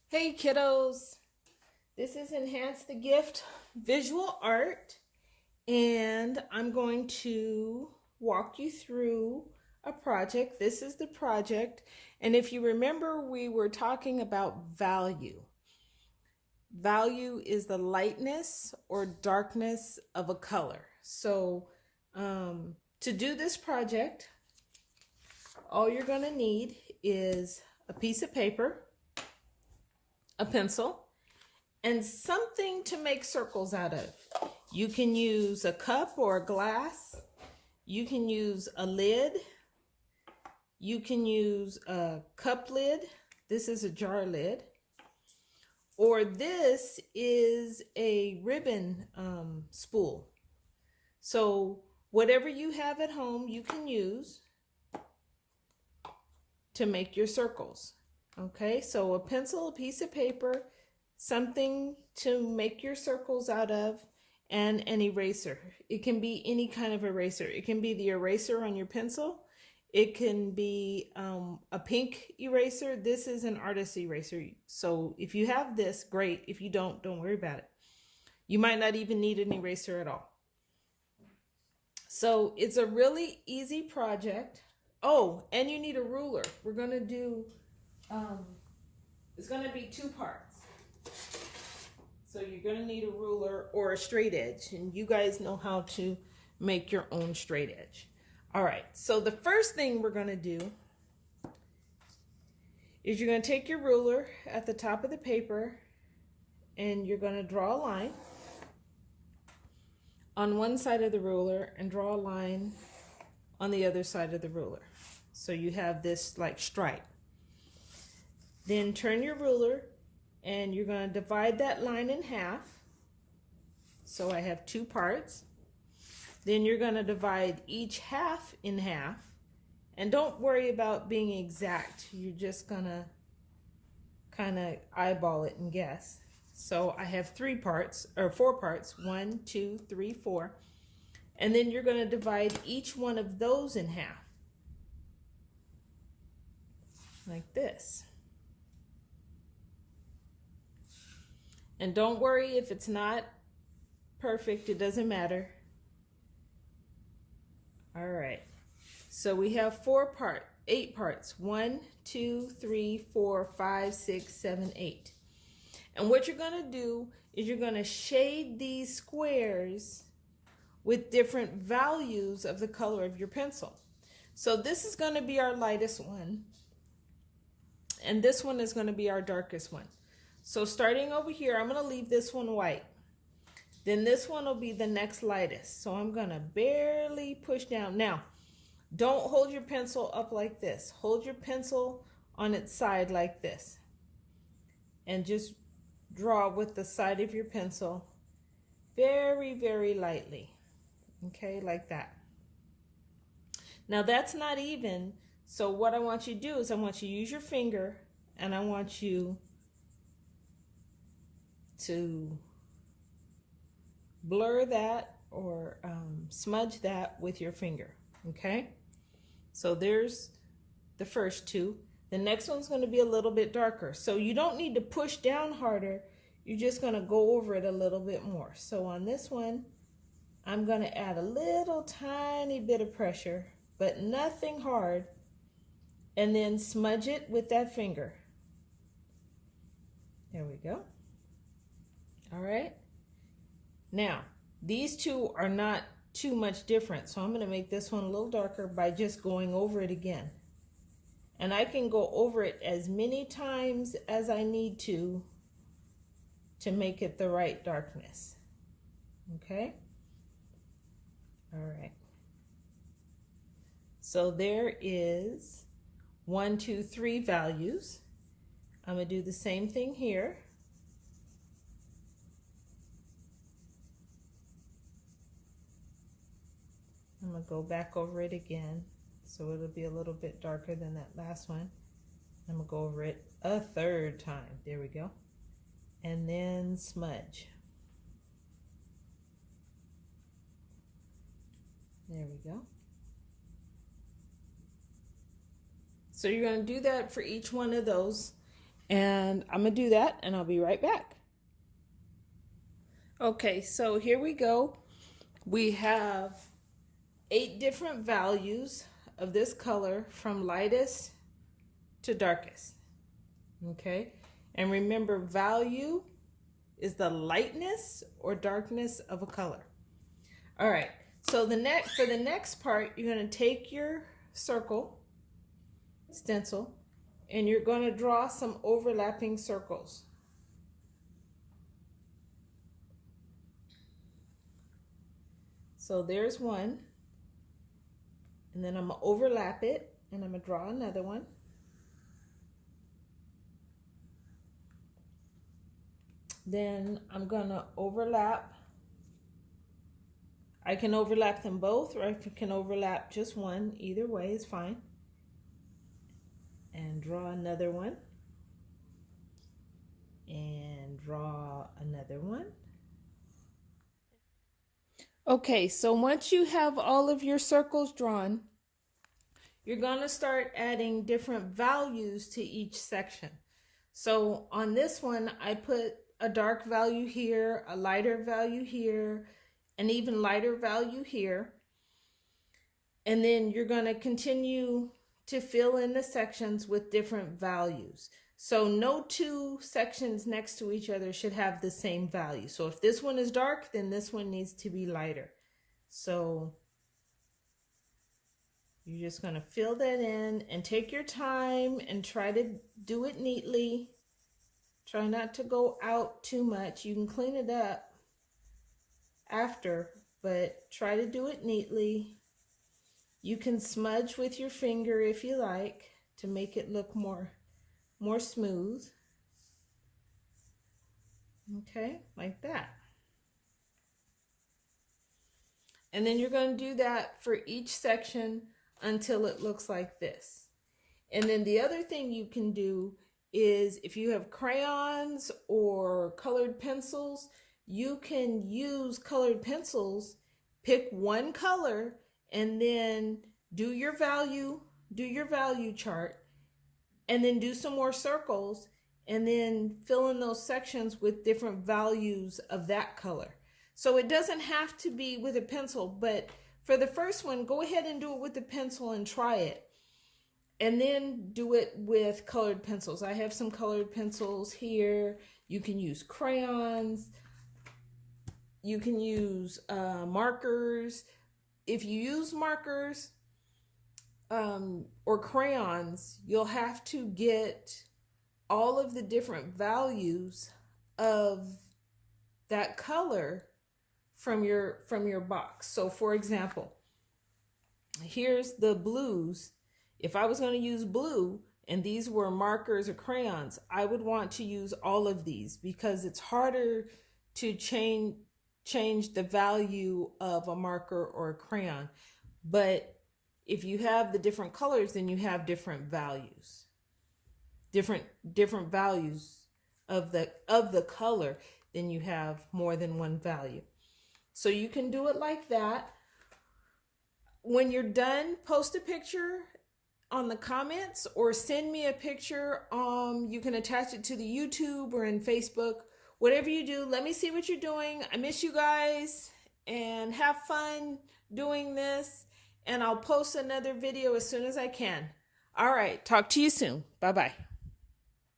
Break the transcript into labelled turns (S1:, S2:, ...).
S1: Hey kiddos, this is Enhance the Gift Visual Art, and I'm going to walk you through a project. This is the project, and if you remember, we were talking about value. Value is the lightness or darkness of a color. So to do this project, all you're going to need is a piece of paper, a pencil, and something to make circles out of. You can use a cup or a glass. You can use a lid. You can use a cup lid. This is a jar lid. Or this is a ribbon spool. So whatever you have at home, you can use to make your circles. Okay, so a pencil, a piece of paper, something to make your circles out of, and an eraser. It can be any kind of eraser. It can be the eraser on your pencil. It can be a pink eraser. This is an artist eraser. So if you have this, great. If you don't worry about it. You might not even need an eraser at all. So it's a really easy project. Oh, and you need a ruler. We're going to do, it's going to be 2 parts. So you're going to need a ruler or a straight edge, and you guys know how to make your own straight edge. All right, so the first thing we're going to do is you're going to take your ruler at the top of the paper and you're going to draw a line on one side of the ruler and draw a line on the other side of the ruler. So you have this like stripe. Then turn your ruler and you're going to divide that line in half. So I have 2 parts. Then you're going to divide each half in half. And don't worry about being exact. You're just going to kind of eyeball it and guess. So I have 3 parts, or 4 parts. 1, 2, 3, 4. And then you're going to divide each one of those in half. Like this. And don't worry if it's not perfect, it doesn't matter. All right, so we have 8 parts. 1, 2, 3, 4, 5, 6, 7, 8. And what you're gonna do is you're gonna shade these squares with different values of the color of your pencil. So this is gonna be our lightest one, and this one is gonna be our darkest one. So starting over here, I'm going to leave this one white. Then this one will be the next lightest. So I'm going to barely push down. Now, don't hold your pencil up like this. Hold your pencil on its side like this. And just draw with the side of your pencil very, very lightly. Okay, like that. Now that's not even. So what I want you to do is I want you to use your finger, and I want you to blur that or smudge that with your finger. Okay, so there's the first 2. The next one's going to be a little bit darker, so you don't need to push down harder. You're just going to go over it a little bit more. So on this one, I'm going to add a little tiny bit of pressure, but nothing hard, and then smudge it with that finger. There we go. All right, now these 2 are not too much different, so I'm going to make this one a little darker by just going over it again. And I can go over it as many times as I need to make it the right darkness. Okay, all right, so there is 1, 2, 3 values. I'm going to do the same thing here. I'm going to go back over it again, so it'll be a little bit darker than that last one. I'm going to go over it a 3rd time. There we go. And then smudge. There we go. So you're going to do that for each one of those. And I'm gonna do that and I'll be right back. Okay, so here we go. We have 8 different values of this color from lightest to darkest. Okay, and remember, value is the lightness or darkness of a color. All right, so for the next part, you're going to take your circle stencil and you're going to draw some overlapping circles. So there's one, and then I'm going to overlap it and I'm going to draw another one. Then I'm going to overlap. I can overlap them both, or I can overlap just one. Either way is fine. And draw another one. And draw another one. Okay, so once you have all of your circles drawn, you're going to start adding different values to each section. So on this one, I put a dark value here, a lighter value here, an even lighter value here. And then you're going to continue to fill in the sections with different values. So no 2 sections next to each other should have the same value. So if this one is dark, then this one needs to be lighter. So you're just going to fill that in and take your time and try to do it neatly. Try not to go out too much. You can clean it up after, but try to do it neatly. You can smudge with your finger if you like to make it look more smooth. Okay, like that. And then you're going to do that for each section until it looks like this. And then the other thing you can do is, if you have crayons or colored pencils, you can use colored pencils, pick one color, and then do your value chart, and then do some more circles, and then fill in those sections with different values of that color. So it doesn't have to be with a pencil, but for the first one, go ahead and do it with the pencil and try it. And then do it with colored pencils. I have some colored pencils here. You can use crayons. You can use markers. If you use markers or crayons, you'll have to get all of the different values of that color from your box. So for example, here's the blues. If I was going to use blue and these were markers or crayons, I would want to use all of these because it's harder to change the value of a marker or a crayon. But if you have the different colors, then you have different values. Different values of the color, then you have more than one value. So you can do it like that. When you're done, post a picture on the comments or send me a picture. You can attach it to the YouTube or in Facebook. Whatever you do, let me see what you're doing. I miss you guys, and have fun doing this. And I'll post another video as soon as I can. All right, talk to you soon. Bye-bye.